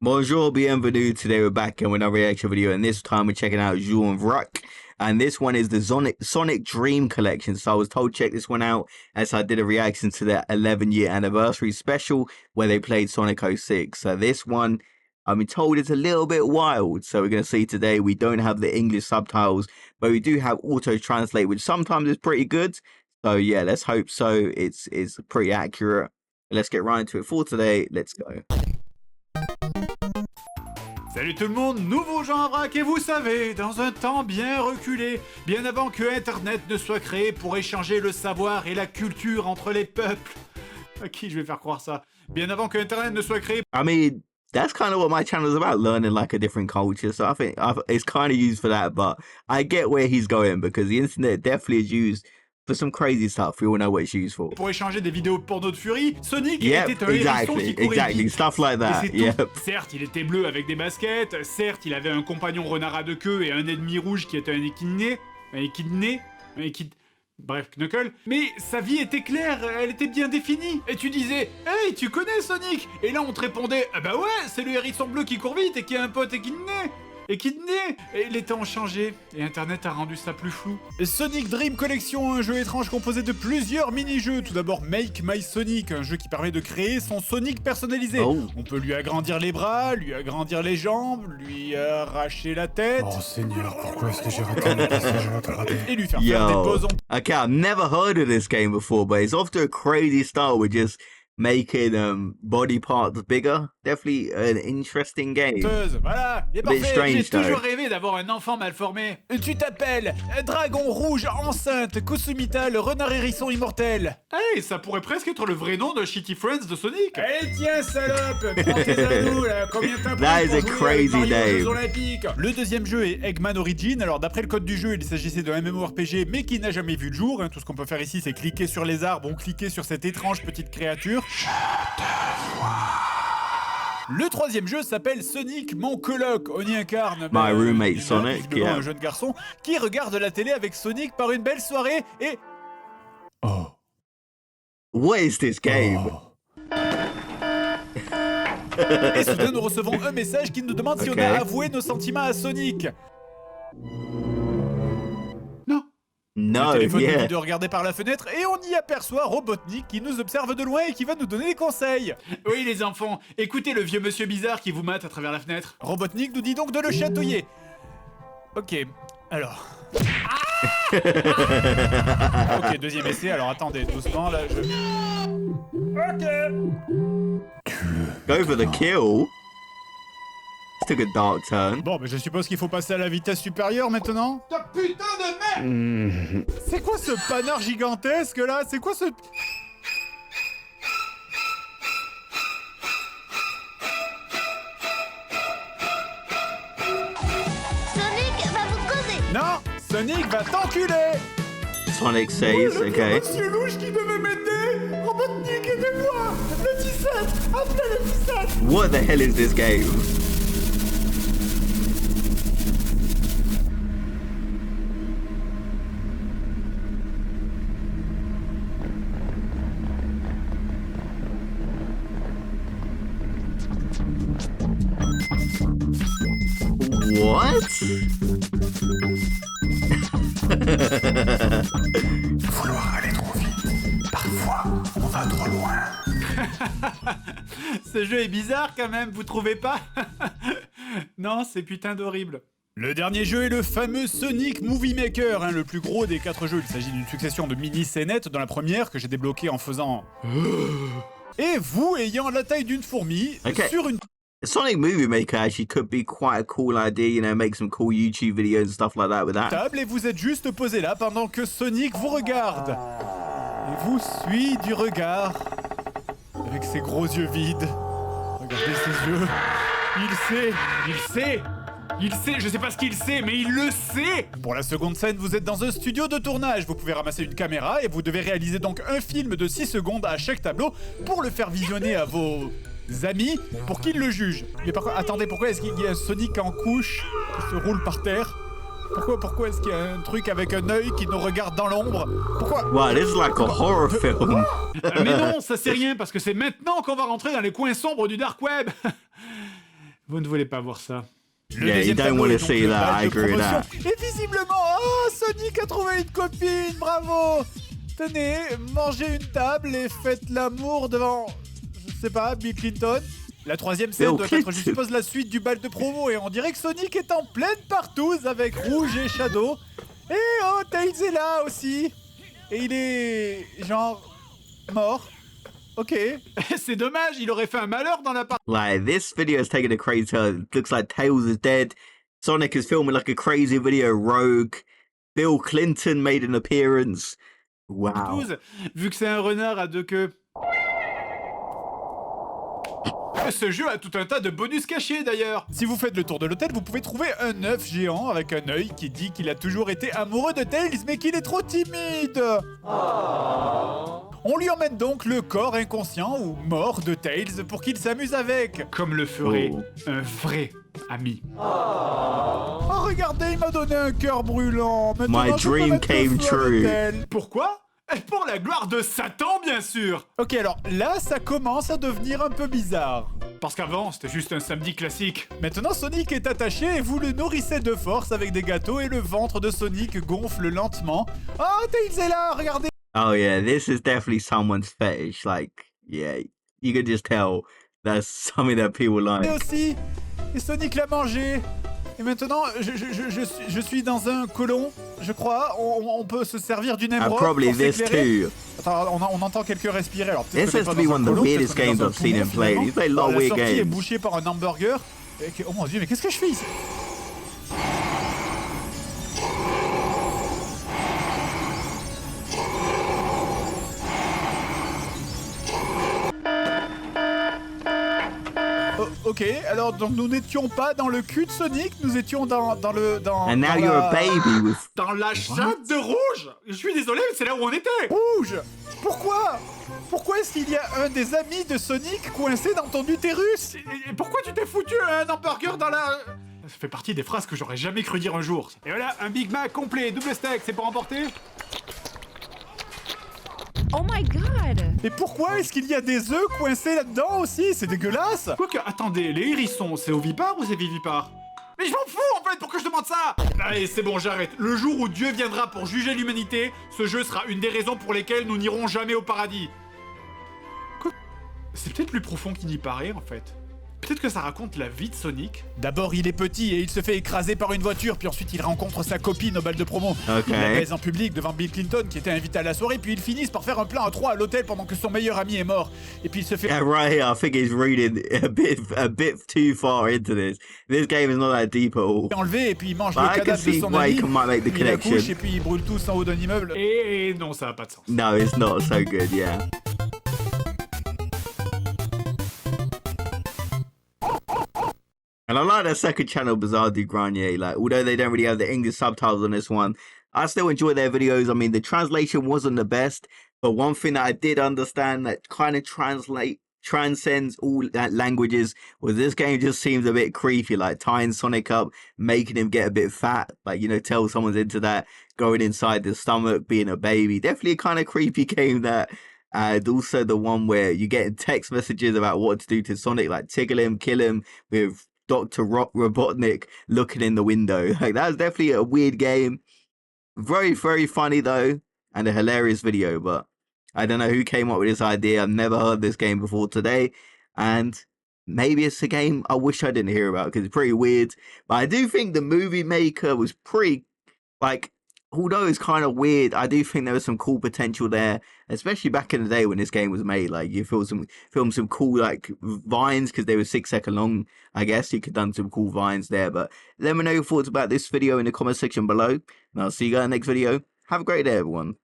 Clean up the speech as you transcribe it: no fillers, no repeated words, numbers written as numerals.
Bonjour, bienvenue. Today we're back and with another reaction video, and this time we're checking out Jules Vrak. And this one is the Sonic Dream Collection. So I was told check this one out as I did a reaction to the 11-year anniversary special where they played Sonic 06. So this one, I've been told it's a little bit wild. So we're going to see today we don't have the English subtitles, but we do have auto translate, which sometimes is pretty good. So yeah, let's hope so. It's pretty accurate. Let's get right into it for today. Let's go. Salut tout le monde, nouveau Jean Vrak et vous savez, dans un temps bien reculé, bien avant que Internet ne soit créé pour échanger le savoir et la culture entre les peuples. À qui je vais faire croire ça? Bien avant que Internet ne soit créé... I mean, that's kind of what my channel is about, learning like a different culture. So I think it's kind of used for that, but I get where he's going because the internet definitely is used for some crazy stuff. We all know what it's used for. Pour échanger des vidéos porno de Fury, Sonic était un hérisson qui courait vite. Stuff like that. Certes, il était bleu avec des baskets, certes, il avait un compagnon renard à deux queues et un ennemi rouge qui était un équidné, bref, Knuckle. Mais sa vie était claire, elle était bien définie. Et tu disais, hey, tu connais Sonic? Et là, on te répondait, ah bah ouais, c'est le hérisson bleu qui court vite et qui a un pote équidné. Et les temps ont changé, et Internet a rendu ça plus flou. Sonic Dream Collection, un jeu étrange composé de plusieurs mini-jeux. Tout d'abord Make My Sonic, un jeu qui permet de créer son Sonic personnalisé. On peut lui agrandir les bras, lui agrandir les jambes, lui arracher la tête. Oh Seigneur, pourquoi est-ce que j'ai raté mon passage rattrapé? Et lui faire faire des pauses en... Okay, I've never heard of this game before, but it's off to a crazy start with just making body parts bigger. Definitely an interesting game. Voilà, il est parfait. J'ai toujours rêvé d'avoir un enfant mal formé. Tu t'appelles Dragon Rouge Enceinte Kusumita, le renard hérisson immortel. Hey, ça pourrait presque être le vrai nom de Shitty Friends de Sonic. Eh tiens, salope, prends tes anneaux là. Combien t'as pris That is a crazy name. Le deuxième jeu est Eggman Origin. Alors d'après le code du jeu, il s'agissait d'un MMORPG mais qui n'a jamais vu le jour. Tout ce qu'on peut faire ici, c'est cliquer sur les arbres ou cliquer sur cette étrange petite créature. Je te vois. Le troisième jeu s'appelle Sonic, mon coloc. On y incarne My roommate Sonic, un jeune garçon qui regarde la télé avec Sonic par une belle soirée et... Oh. What is this game? Et soudain nous recevons un message qui nous demande si on a avoué nos sentiments à Sonic. No, le téléphone nous dit de regarder par la fenêtre et on y aperçoit Robotnik qui nous observe de loin et qui va nous donner des conseils. Oui les enfants, écoutez le vieux monsieur bizarre qui vous mate à travers la fenêtre. Robotnik nous dit donc de le chatouiller. Ok, alors... Ok, deuxième essai, alors attendez, doucement là, Ok. Go for the kill. Took a dark turn. Bon, mais je suppose qu'il faut passer à la vitesse supérieure maintenant. Ta putain de merde. C'est quoi ce panard gigantesque là? C'est quoi ce... Sonic va vous causer. Non, Sonic va t'enculer. Sonic saves, okay. Monsieur louche qui devait m'aider. Robotnik, aidez-moi. Le 17, appelez le 17. What the hell is this game? What? Vouloir aller trop vite. Parfois, on va trop loin. Ce jeu est bizarre quand même, vous trouvez pas? Non, c'est putain d'horrible. Le dernier jeu est le fameux Sonic Movie Maker, le plus gros des 4 jeux. Il s'agit d'une succession de mini-scénettes dans la première que j'ai débloquée en faisant... Et vous ayant la taille d'une fourmi sur une... Sonic Movie Maker actually could be quite a cool idea, you know, make some cool YouTube videos and stuff like that with that. Table et vous êtes juste posé là pendant que Sonic vous regarde. Et vous suit du regard. Avec ses gros yeux vides. Regardez ses yeux. Il sait, je sais pas ce qu'il sait, mais il le sait. Pour la seconde scène, vous êtes dans un studio de tournage. Vous pouvez ramasser une caméra et vous devez réaliser donc un film de 6 secondes à chaque tableau pour le faire visionner à vos... amis pour qu'ils le jugent. Mais par contre, attendez, pourquoi est-ce qu'il y a un Sonic en couche qui se roule par terre? Pourquoi est-ce qu'il y a un truc avec un œil qui nous regarde dans l'ombre? Pourquoi? Wow, this is like a horror film. Mais non, ça c'est rien, parce que c'est maintenant qu'on va rentrer dans les coins sombres du dark web. Vous ne voulez pas voir ça. Le Yeah, you deuxième don't tableau wanna est donc see le that, bal I de agree with promotion. Et visiblement, oh, Sonic a trouvé une copine, bravo. Tenez, mangez une table et faites l'amour devant, je sais pas, Bill Clinton. La troisième scène Bill doit être, je Clinton. suppose, la suite du bal de promo. Et on dirait que Sonic est en pleine partouze avec Rouge et Shadow. Et oh, Tails est là aussi. Et il est, genre, mort. Ok. C'est dommage, il aurait fait un malheur dans la partie. Like, this video is taking a crazy turn. Looks like Tails is dead. Sonic is filming like a crazy video. Rogue. Bill Clinton made an appearance. Wow. Vu que c'est un renard à deux queues. Ce jeu a tout un tas de bonus cachés d'ailleurs. Si vous faites le tour de l'hôtel, vous pouvez trouver un œuf géant avec un œil qui dit qu'il a toujours été amoureux de Tails, mais qu'il est trop timide. On lui emmène donc le corps inconscient ou mort de Tails pour qu'il s'amuse avec. Comme le ferait Oh. un vrai ami. Oh, regardez, il m'a donné un cœur brûlant. Maintenant, My je peux dream mettre le came feu à true. l'hôtel. Pourquoi? Pour la gloire de Satan, bien sûr. Ok, alors là, ça commence à devenir un peu bizarre. Parce qu'avant, c'était juste un samedi classique. Maintenant, Sonic est attaché et vous le nourrissez de force avec des gâteaux et le ventre de Sonic gonfle lentement. Oh, Tails est là, regardez. Oh yeah, this is definitely someone's fetish. Like, yeah, you could just tell that's something that people like. Aussi. Et Sonic l'a mangé. Et maintenant, je suis dans un colon, je crois. On peut se servir d'une And émeraude probably pour this s'éclairer. too. Attends, on entend quelqu'un respirer. Alors, peut-être This qu'on est has pas to be dans un one of the colon, weirdest peut-être qu'on est games dans un I've seen poumon, him play. finalement. He's played a lot of La weird sortie est games. bouchée par un hamburger. Oh mon dieu, mais qu'est-ce que je fais ici? Oh, ok, alors donc nous n'étions pas dans le cul de Sonic, nous étions dans And now dans you're la- a baby with. Dans la chatte de rouge. Je suis désolé, mais c'est là où on était. Rouge. Pourquoi? Pourquoi est-ce qu'il y a un des amis de Sonic coincé dans ton utérus? Et pourquoi tu t'es foutu un hamburger dans la... Ça fait partie des phrases que j'aurais jamais cru dire un jour. Et voilà, un Big Mac complet, double steak, c'est pour emporter? Oh my god! Et pourquoi est-ce qu'il y a des œufs coincés là-dedans aussi? C'est dégueulasse! Quoique, attendez, les hérissons, c'est ovipare ou c'est vivipare? Mais je m'en fous en fait, pourquoi je demande ça? Allez, c'est bon, j'arrête. Le jour où Dieu viendra pour juger l'humanité, ce jeu sera une des raisons pour lesquelles nous n'irons jamais au paradis. Quoi? C'est peut-être plus profond qu'il n'y paraît en fait. Peut-être que ça raconte la vie de Sonic. D'abord, il est petit et il se fait écraser par une voiture, puis ensuite il rencontre sa copine au bal de promo. Ok. Il la baise en public devant Bill Clinton qui était invité à la soirée, puis ils finissent par faire un plan à 3 à l'hôtel pendant que son meilleur ami est mort. Et puis il se fait Yeah, right here, I think he's reading a bit too far into this. This game is not that deep at all. enlever et puis il mange I le can cadavre de see son why ami. you might make the Puis il accouche connection. et puis il brûle tous en haut d'un immeuble. Et non, ça n'a pas de sens. No, it's not so good. Yeah. And I like that second channel, Bizarre du Grenier. Like, although they don't really have the English subtitles on this one, I still enjoy their videos. I mean, the translation wasn't the best, but one thing that I did understand that kind of transcends all languages was this game just seems a bit creepy, like tying Sonic up, making him get a bit fat, like, you know, tell someone's into that, going inside the stomach, being a baby. Definitely a kind of creepy game that. And also the one where you get text messages about what to do to Sonic, like tickle him, kill him, with Dr. Robotnik looking in the window. Like, that was definitely a weird game. Very, very funny though, and a hilarious video, but I don't know who came up with this idea. I've never heard this game before today, and maybe it's a game I wish I didn't hear about because it's pretty weird. But I do think the movie maker was pretty, like, although it's kind of weird, I do think there was some cool potential there, especially back in the day when this game was made. Like, you film some cool like vines because they were 6 seconds long. I guess you could done some cool vines there. But let me know your thoughts about this video in the comment section below, and I'll see you guys in the next video. Have a great day, everyone.